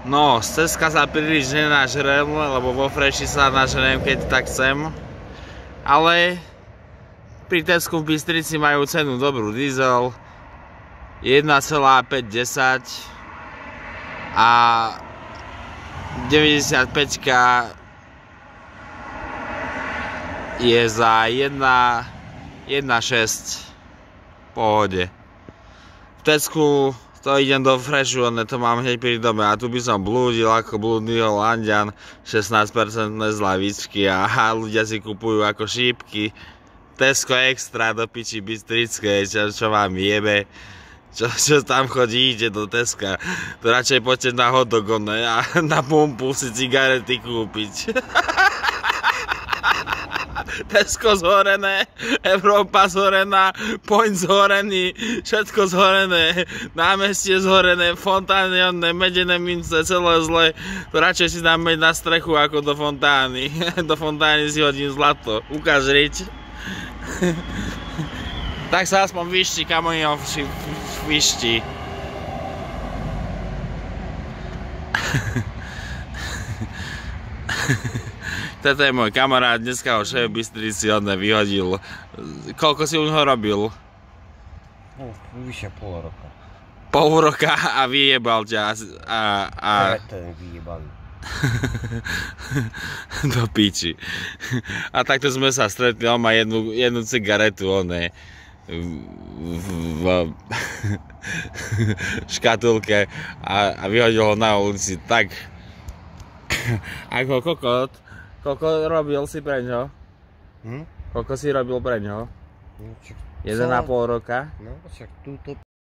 No, z Teska sa príliš nenažrem, lebo vo Freši sa nažrem, keď tak chcem. Ale pri Tesku v Bystrici majú cenu dobrú, diesel 1,510 a 95 je za 1,6 v pohode. V Tesku to idem do Freshu, to mám hneď pri dome a tu by som blúdil ako blúdny Holandian, 16% zľavičky a ľudia si kupujú ako šípky. Tesco Extra do piči bystrické, čo vám jebe, čo tam chodíte do Teska, to radšej poďte na hotdog a na pumpu si cigarety kúpiť. Tesco zhorené, Európa zhorená, Point zhorený, všetko zhorené, námestie zhorené, fontány, medené mince, celé zle. To radšej si dáme na strechu ako do fontány. Do fontány si hodím zlato. Ukáž riť. Tak sa aspoň vyští, kamoňov vyští. Toto je môj kamarát, dneska ho šéf Bystrici vyhodil. Koľko si už ho robil? Vyše pol roka. Pol roka a vyjebal ťa Ten vyjebaný. Do piči. A takto sme sa stretli, on má jednu cigaretu, v škatulke a vyhodil ho na ulici tak ako kokot. Koľko robil si preňho? Koľko si robil preňho? 1,5 roka? No, však túto